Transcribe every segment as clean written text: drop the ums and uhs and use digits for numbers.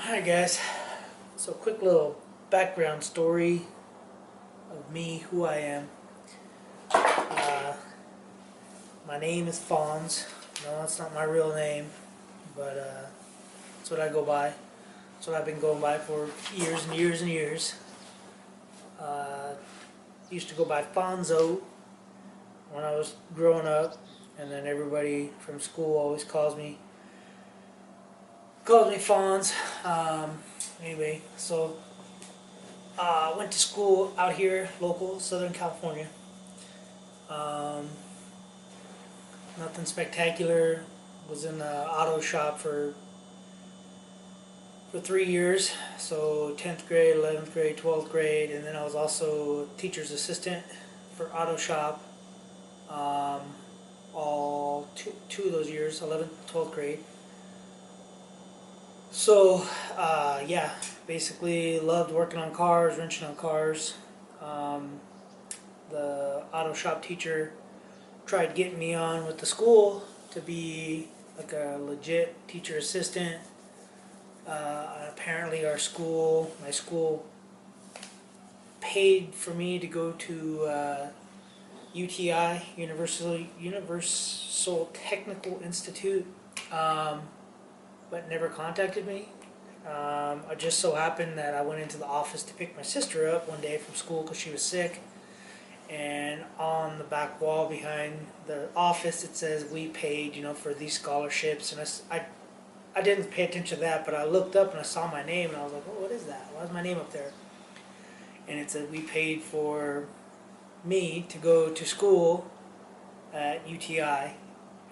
Hi guys. So quick little background story of me, who I am. Uh, my name is Fonz. No, that's not my real name, but that's what I go by. That's what I've been going by for years and years and years. Uh, used to go by Fonzo when I was growing up, and then everybody from school always calls me Fonz. Anyway, so went to school out here, local, Southern California. Um, Nothing spectacular. Was in the auto shop for 3 years. So 10th grade, 11th grade, 12th grade, and then I was also a teacher's assistant for auto shop. Um, all two of those years, 11th, 12th grade. So yeah, basically loved working on cars, wrenching on cars. Um, the auto shop teacher tried getting me on with the school to be like a legit teacher assistant. Apparently, my school, paid for me to go to UTI, Universal Technical Institute, but never contacted me. It just so happened that I went into the office to pick my sister up one day from school because she was sick. And on the back wall behind the office it says we paid, for these scholarships. And I didn't pay attention to that, but I looked up and I saw my name and I was like, oh, what is that? Why is my name up there? And it said we paid for me to go to school at UTI.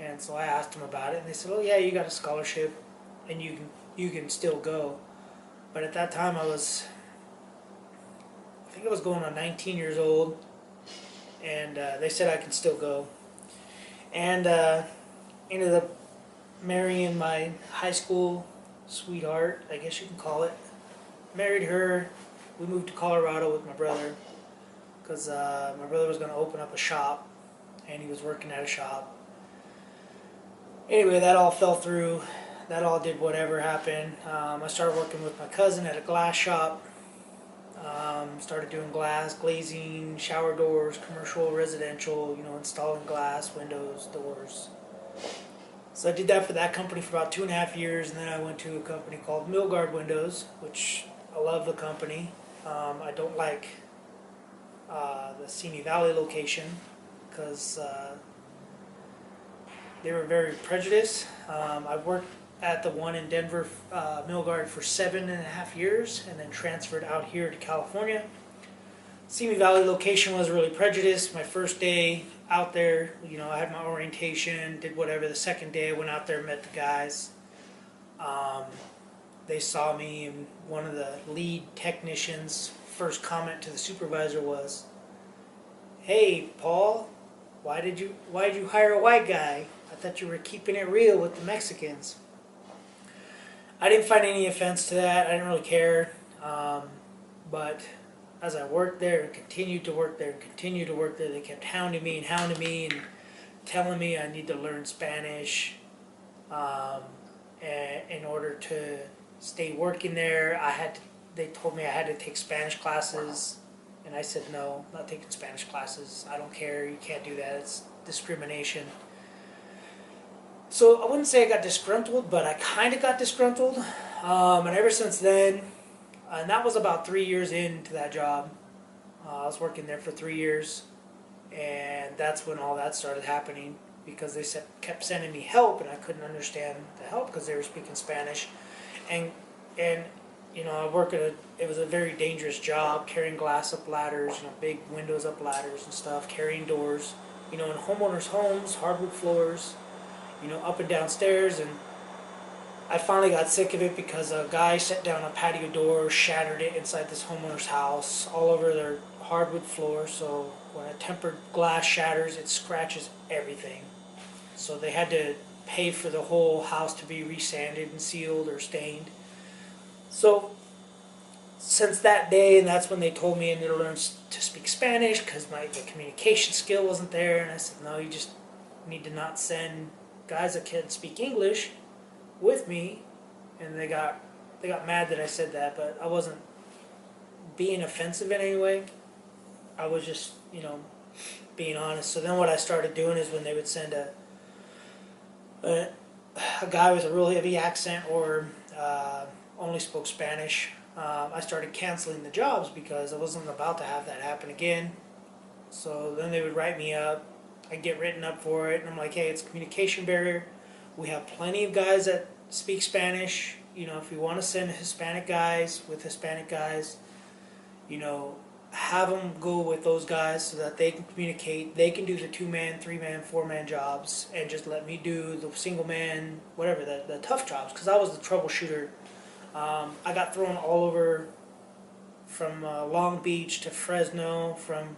And so I asked them about it, and they said, oh yeah, you got a scholarship and you can still go. But at that time I think I was going on 19 years old, and they said I can still go. And ended up marrying my high school sweetheart, I guess you can call it. Married her. We moved to Colorado with my brother because my brother was going to open up a shop, and he was working at a shop. Anyway, that all fell through. That all did whatever happened. I started working with my cousin at a glass shop. Started doing glass, glazing, shower doors, commercial, residential, installing glass, windows, doors. So I did that for that company for about 2.5 years, and then I went to a company called Milgard Windows, which I love the company. I don't like the Simi Valley location because they were very prejudiced. I worked at the one in Denver, Milgard, for 7.5 years, and then transferred out here to California. Simi Valley location was really prejudiced. My first day out there, I had my orientation, did whatever. The second day I went out there, met the guys. They saw me, and one of the lead technicians' first comment to the supervisor was, "Hey, Paul, why did you hire a white guy? I thought you were keeping it real with the Mexicans." I didn't find any offense to that. I didn't really care. But as I worked there and continued to work there and continued to work there, they kept hounding me and telling me I need to learn Spanish in order to stay working there. They told me I had to take Spanish classes, and I said no, I'm not taking Spanish classes. I don't care. You can't do that. It's discrimination. So I wouldn't say I got disgruntled, but I kind of got disgruntled. And ever since then, and that was about 3 years into that job. I was working there for 3 years, and that's when all that started happening because they kept sending me help, and I couldn't understand the help because they were speaking Spanish. And it was a very dangerous job, carrying glass up ladders, big windows up ladders and stuff, carrying doors, in homeowners' homes, hardwood floors, up and down stairs. And I finally got sick of it because a guy set down a patio door, shattered it inside this homeowner's house, all over their hardwood floor. So when a tempered glass shatters, it scratches everything. So they had to pay for the whole house to be resanded and sealed or stained. So since that day, and that's when they told me I needed to learn to speak Spanish because the communication skill wasn't there. And I said, no, you just need to not send guys that can't speak English with me. And they got they got mad that I said that, but I wasn't being offensive in any way. I was just, being honest. So then what I started doing is when they would send a, a guy with a real heavy accent or only spoke Spanish, I started canceling the jobs because I wasn't about to have that happen again. So then they would write me up. I'd get written up for it, and I'm like, hey, it's a communication barrier. We have plenty of guys that speak Spanish. If you want to send Hispanic guys with Hispanic guys, have them go with those guys so that they can communicate. They can do the 2-man, 3-man, 4-man jobs, and just let me do the single man, whatever, the tough jobs. Because I was the troubleshooter. I got thrown all over from Long Beach to Fresno, from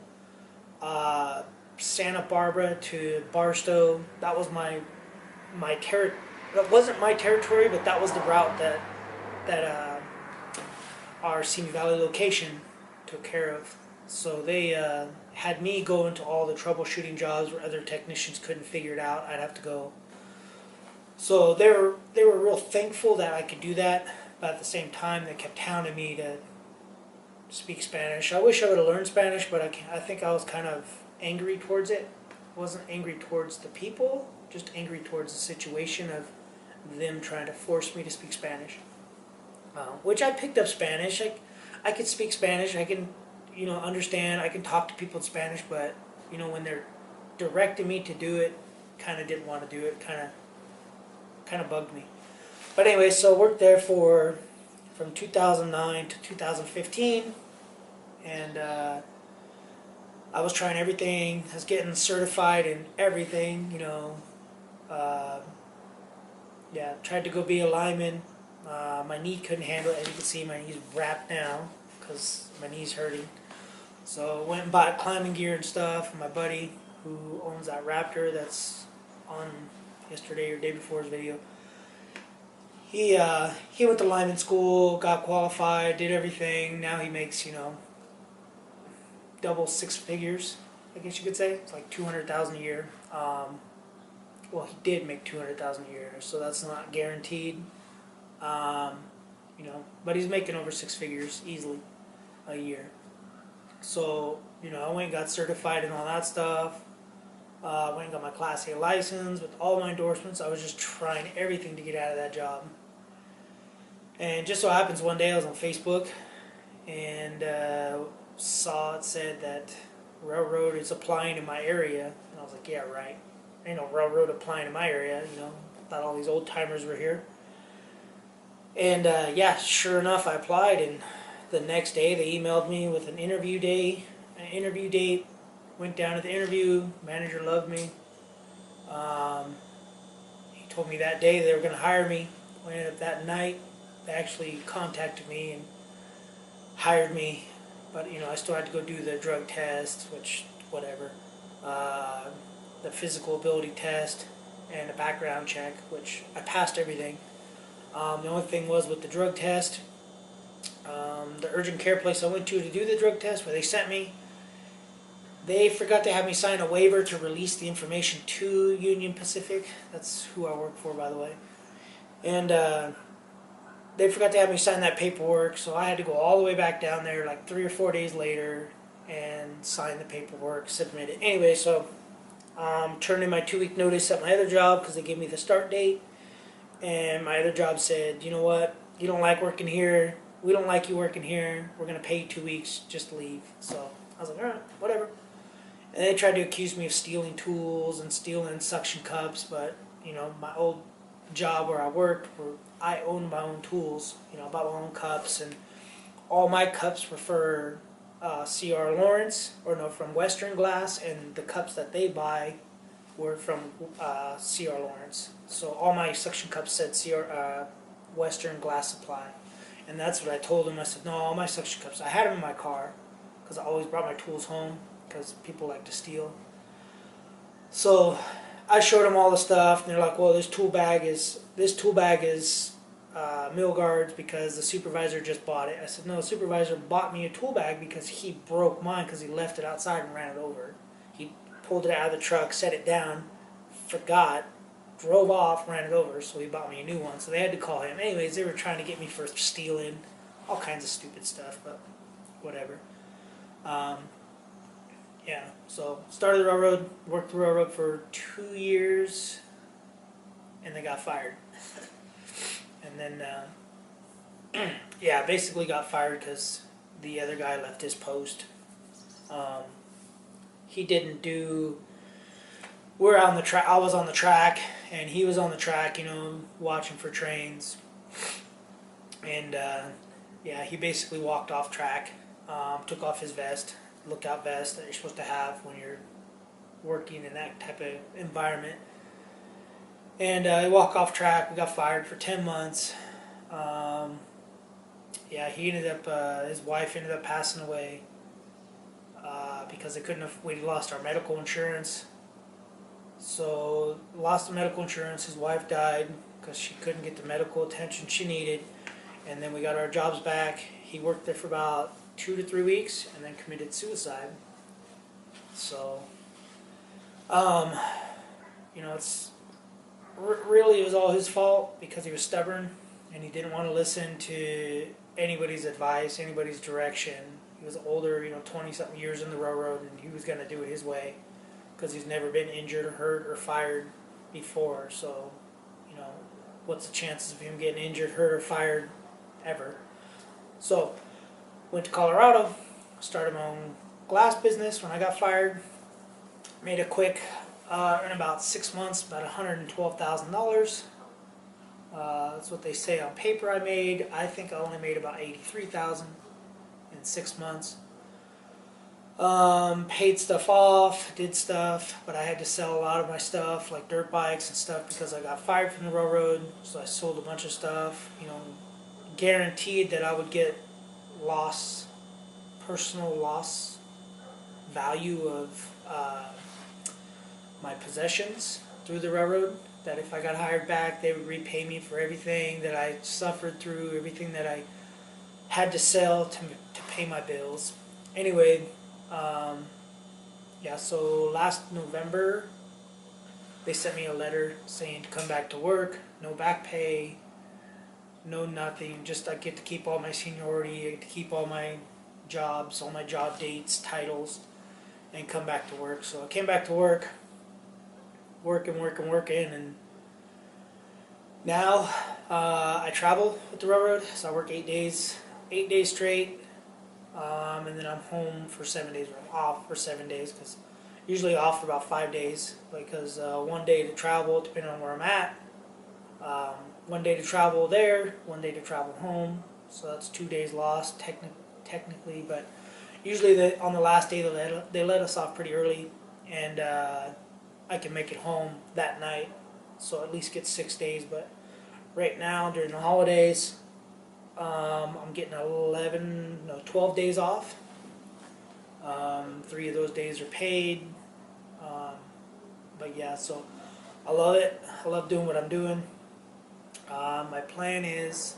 Santa Barbara to Barstow. That was that wasn't my territory, but that was the route that our Simi Valley location took care of. So they had me go into all the troubleshooting jobs where other technicians couldn't figure it out. I'd have to go. So they were real thankful that I could do that, but at the same time they kept hounding me to speak Spanish. I wish I would have learned Spanish, but I think I was kind of angry towards it. I wasn't angry towards the people, just angry towards the situation of them trying to force me to speak Spanish. Which I picked up Spanish. I could speak Spanish. I can, understand. I can talk to people in Spanish, but when they're directing me to do it, kind of didn't want to do it. Kind of bugged me. But anyway, so I worked there from 2009 to 2015, and I was trying everything. I was getting certified in everything. Tried to go be a lineman. My knee couldn't handle it. As you can see, my knee's wrapped now because my knee's hurting. So I went and bought climbing gear and stuff. My buddy who owns that Raptor that's on yesterday or day before's video, he went to lineman school, got qualified, did everything. Now he makes, double 6 figures, I guess you could say. It's like $200,000 a year. Well, he did make $200,000 a year, so that's not guaranteed. But he's making over 6 figures easily a year. So, I went and got certified and all that stuff. Went and got my Class A license with all my endorsements. I was just trying everything to get out of that job. And just so happens one day I was on Facebook and saw it said that railroad is applying in my area. And I was like, yeah, right. Ain't no railroad applying in my area, Thought all these old timers were here. And sure enough, I applied, and the next day they emailed me with an interview date. Went down to the interview. Manager loved me. He told me that day they were going to hire me. Ended up that night, they actually contacted me and hired me. But I still had to go do the drug test, which whatever. The physical ability test and a background check, which I passed everything. The only thing was with the drug test, the urgent care place I went to do the drug test, where they sent me, they forgot to have me sign a waiver to release the information to Union Pacific. That's who I work for, by the way. And they forgot to have me sign that paperwork, so I had to go all the way back down there like 3 or 4 days later and sign the paperwork, submit it. Anyway, so turned in my 2-week notice at my other job because they gave me the start date. And my other job said, you know what, you don't like working here, we don't like you working here, we're going to pay you 2 weeks, just leave. So I was like, alright, whatever. And they tried to accuse me of stealing tools and stealing suction cups, but, my old job where I worked, I owned my own tools, I bought my own cups, and all my cups were for C.R. Lawrence, from Western Glass, and the cups that they buy were from C.R. Lawrence. So all my suction cups said C.R. Western Glass Supply. And that's what I told them. I said, no, all my suction cups, I had them in my car because I always brought my tools home because people like to steal. So I showed them all the stuff, and they're like, well, this tool bag is Milgard's because the supervisor just bought it. I said, no, the supervisor bought me a tool bag because he broke mine because he left it outside and ran it over. He pulled it out of the truck, set it down, forgot, drove off, ran it over, so he bought me a new one. So they had to call him. Anyways, they were trying to get me for stealing, all kinds of stupid stuff, but whatever. Um, yeah, so started the railroad, worked the railroad for 2 years, and then got fired. And then, yeah, basically got fired because the other guy left his post. He didn't do. We're on the track. I was on the track, and he was on the track. Watching for trains. And yeah, he basically walked off track. Took off his vest, lookout vest that you're supposed to have when you're working in that type of environment. And he walked off track. We got fired for 10 months. Yeah, he ended up. His wife ended up passing away because they couldn't. We lost our medical insurance. So lost the medical insurance. His wife died because she couldn't get the medical attention she needed. And then we got our jobs back. He worked there for about 2 to 3 weeks and then committed suicide. So, it's really it was all his fault because he was stubborn and he didn't want to listen to anybody's advice, anybody's direction. He was older, 20-something years in the railroad, and he was going to do it his way because he's never been injured or hurt or fired before. So, what's the chances of him getting injured, hurt, or fired ever? So, went to Colorado, started my own glass business when I got fired. Made a quick, in about 6 months, about $112,000. That's what they say on paper I made. I think I only made about $83,000 in 6 months. Paid stuff off, did stuff, but I had to sell a lot of my stuff, like dirt bikes and stuff, because I got fired from the railroad. So I sold a bunch of stuff, guaranteed that I would get personal loss value of my possessions through the railroad. That if I got hired back, they would repay me for everything that I suffered through, everything that I had to sell to pay my bills. Anyway, yeah, so last November, they sent me a letter saying to come back to work, no back pay, no nothing, just I get to keep all my seniority, I get to keep all my jobs, all my job dates, titles, and come back to work. So I came back to work, working, and now I travel with the railroad, so I work 8 days straight, and then I'm home for 7 days, or I'm off for 7 days, because usually off for about 5 days, because 1 day to travel, depending on where I'm at, 1 day to travel there, 1 day to travel home, so that's 2 days lost technically, but usually on the last day they let us off pretty early, and I can make it home that night, so at least get 6 days. But right now during the holidays, I'm getting 12 days off. 3 of those days are paid, but yeah, so I love it. I love doing what I'm doing. My plan is,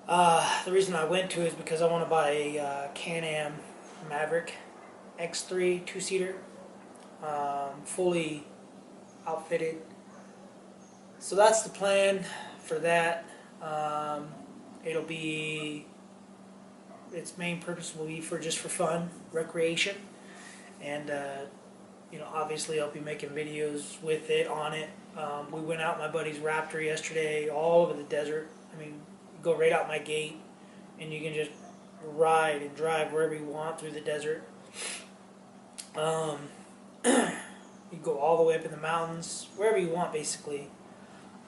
the reason I went to is because I want to buy a Can-Am Maverick X3 2-seater, fully outfitted. So that's the plan for that. Its main purpose will be just for fun, recreation, and obviously I'll be making videos with it, on it. We went out my buddy's Raptor yesterday, all over the desert. I mean, you go right out my gate, and you can just ride and drive wherever you want through the desert. You go all the way up in the mountains, wherever you want, basically,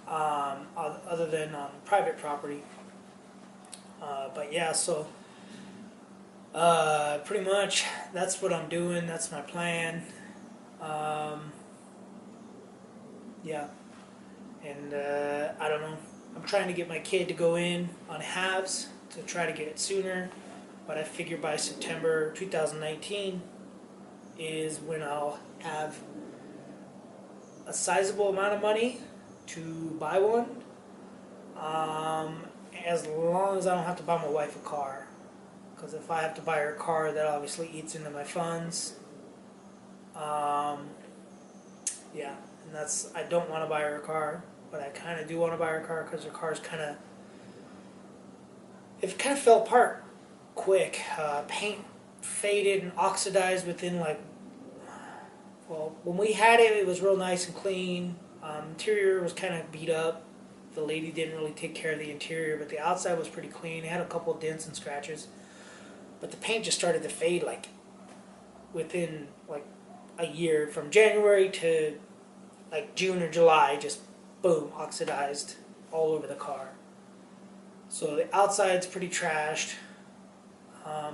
other than on private property. But yeah, so pretty much that's what I'm doing. That's my plan. Yeah, and I don't know. I'm trying to get my kid to go in on halves to try to get it sooner, but I figure by September 2019 is when I'll have a sizable amount of money to buy one, as long as I don't have to buy my wife a car, because if I have to buy her a car, that obviously eats into my funds. Yeah, and that's, I don't want to buy her a car, but I kind of do want to buy her a car because her car's kind of, it kind of fell apart quick. Paint faded and oxidized within like, well, when we had it, it was real nice and clean. Interior was kind of beat up. The lady didn't really take care of the interior, but the outside was pretty clean. It had a couple of dents and scratches, but the paint just started to fade like within like a year, from January to like June or July, just boom, oxidized all over the car. So the outside's pretty trashed.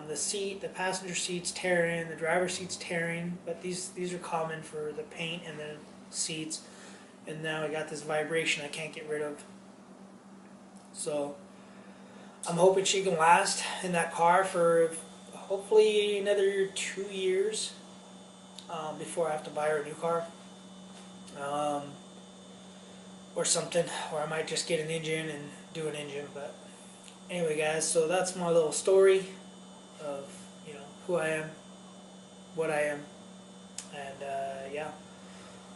The passenger seat's tearing, the driver's seat's tearing, but these are common for the paint and the seats. And now I got this vibration I can't get rid of. So I'm hoping she can last in that car for hopefully another 2 years before I have to buy her a new car. Or something, or I might just get an engine and do an engine. But anyway, guys, so that's my little story of, you know, who I am, what I am, and yeah.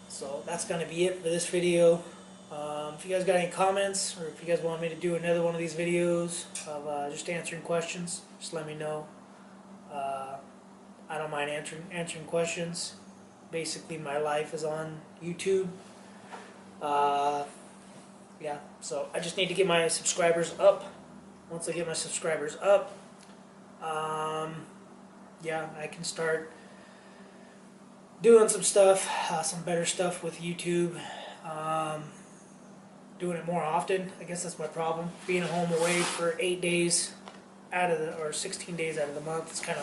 So that's going to be it for this video. If you guys got any comments, or if you guys want me to do another one of these videos of just answering questions, just let me know. I don't mind answering questions. Basically, my life is on YouTube. Yeah, so I just need to get my subscribers up. Once I get my subscribers up, yeah, I can start doing some stuff, some better stuff with YouTube. Doing it more often. I guess that's my problem. Being home away for 8 days out of or 16 days out of the month, it's kind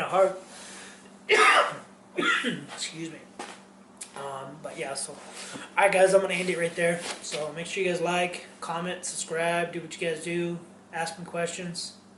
of hard. Excuse me. But yeah, so alright guys, I'm gonna end it right there. So make sure you guys like, comment, subscribe, do what you guys do, ask me questions.